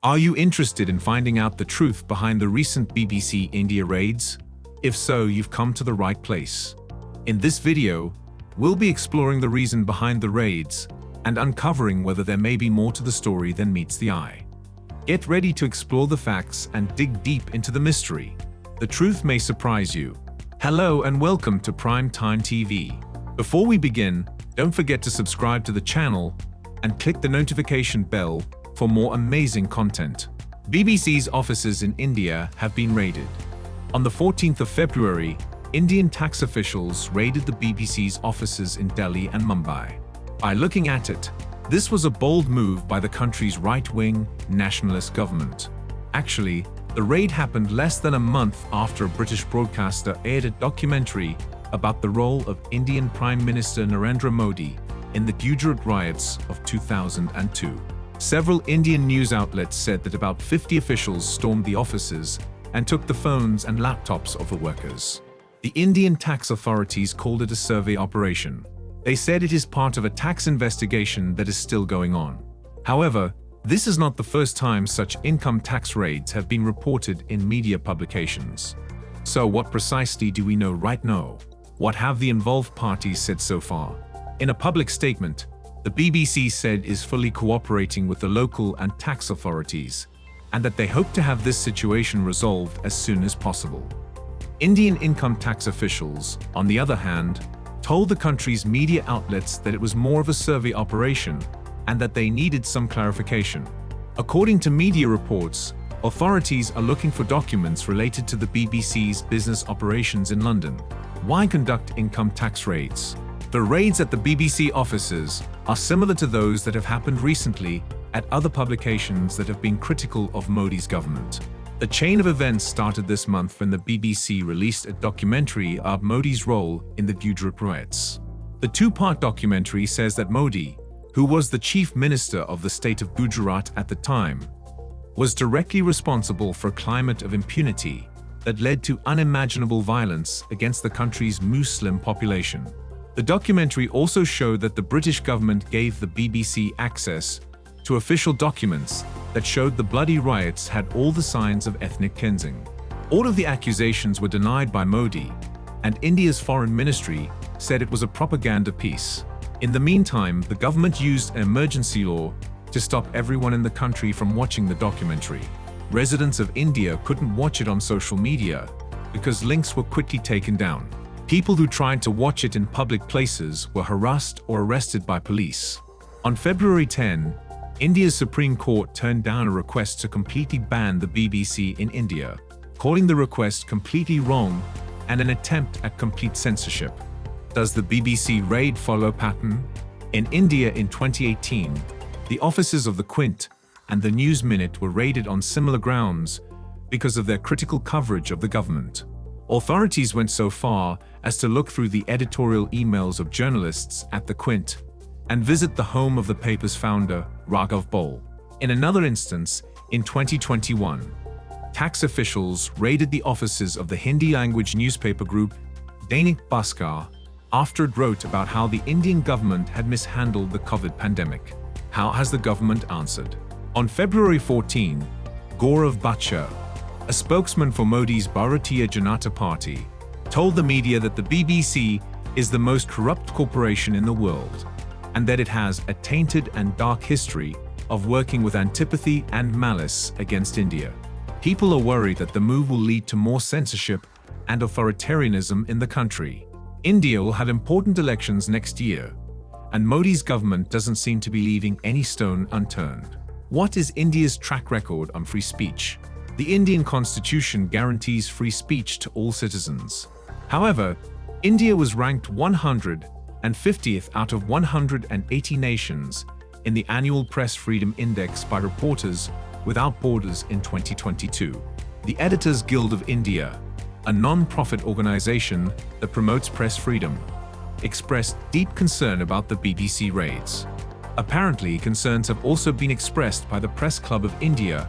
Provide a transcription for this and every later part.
Are you interested in finding out the truth behind the recent BBC India raids? If so, you've come to the right place. In this video, we'll be exploring the reason behind the raids and uncovering whether there may be more to the story than meets the eye. Get ready to explore the facts and dig deep into the mystery. The truth may surprise you. Hello and welcome to Prime Time TV. Before we begin, don't forget to subscribe to the channel and click the notification bell for more amazing content. BBC's offices in India have been raided. On the 14th of February, Indian tax officials raided the BBC's offices in Delhi and Mumbai. By looking at it, this was a bold move by the country's right-wing nationalist government. Actually, the raid happened less than a month after a British broadcaster aired a documentary about the role of Indian Prime Minister Narendra Modi in the Gujarat riots of 2002. Several Indian news outlets said that about 50 officials stormed the offices and took the phones and laptops of the workers. The Indian tax authorities called it a survey operation. They said it is part of a tax investigation that is still going on. However, this is not the first time such income tax raids have been reported in media publications. So what precisely do we know right now? What have the involved parties said so far? In a public statement, the BBC said is fully cooperating with the local and tax authorities, and that they hope to have this situation resolved as soon as possible. Indian income tax officials, on the other hand, told the country's media outlets that it was more of a survey operation and that they needed some clarification. According to media reports, authorities are looking for documents related to the BBC's business operations in London. Why conduct income tax raids? The raids at the BBC offices are similar to those that have happened recently at other publications that have been critical of Modi's government. The chain of events started this month when the BBC released a documentary about Modi's role in the Gujarat riots. The two-part documentary says that Modi, who was the chief minister of the state of Gujarat at the time, was directly responsible for a climate of impunity that led to unimaginable violence against the country's Muslim population. The documentary also showed that the British government gave the BBC access to official documents that showed the bloody riots had all the signs of ethnic cleansing. All of the accusations were denied by Modi, and India's foreign ministry said it was a propaganda piece. In the meantime, the government used an emergency law to stop everyone in the country from watching the documentary. Residents of India couldn't watch it on social media because links were quickly taken down. People who tried to watch it in public places were harassed or arrested by police. On February 10, India's Supreme Court turned down a request to completely ban the BBC in India, calling the request completely wrong and an attempt at complete censorship. Does the BBC raid follow pattern? In India in 2018, the offices of the Quint and the News Minute were raided on similar grounds because of their critical coverage of the government. Authorities went so far as to look through the editorial emails of journalists at the Quint and visit the home of the paper's founder, Raghav Bol. In another instance, in 2021, tax officials raided the offices of the Hindi-language newspaper group Dainik Bhaskar after it wrote about how the Indian government had mishandled the COVID pandemic. How has the government answered? On February 14, Gaurav Bachcha, a spokesman for Modi's Bharatiya Janata Party, told the media that the BBC is the most corrupt corporation in the world, and that it has a tainted and dark history of working with antipathy and malice against India. People are worried that the move will lead to more censorship and authoritarianism in the country. India will have important elections next year, and Modi's government doesn't seem to be leaving any stone unturned. What is India's track record on free speech? The Indian constitution guarantees free speech to all citizens. However, India was ranked 150th out of 180 nations in the annual Press Freedom Index by Reporters Without Borders in 2022. The Editors Guild of India, a non-profit organization that promotes press freedom, expressed deep concern about the BBC raids. Apparently, concerns have also been expressed by the Press Club of India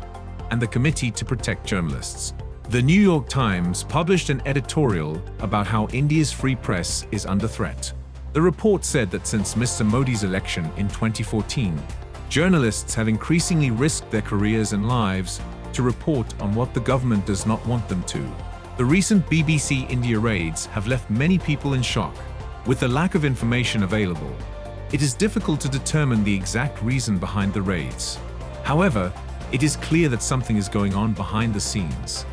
and the Committee to Protect Journalists. The New York Times published an editorial about how India's free press is under threat. The report said that since Mr. Modi's election in 2014, Journalists have increasingly risked their careers and lives to report on what the government does not want them to. The recent BBC India raids have left many people in shock. With the lack of information available, it is difficult to determine the exact reason behind the raids. However, it is clear that something is going on behind the scenes,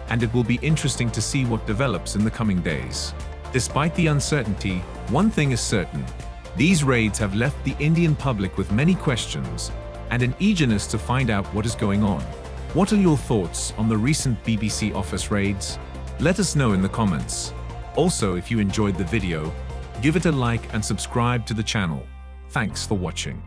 and it will be interesting to see what develops in the coming days. Despite the uncertainty, one thing is certain: these raids have left the Indian public with many questions and an eagerness to find out what is going on. What are your thoughts on the recent BBC office raids? Let us know in the comments. Also, if you enjoyed the video, give it a like and subscribe to the channel. Thanks for watching.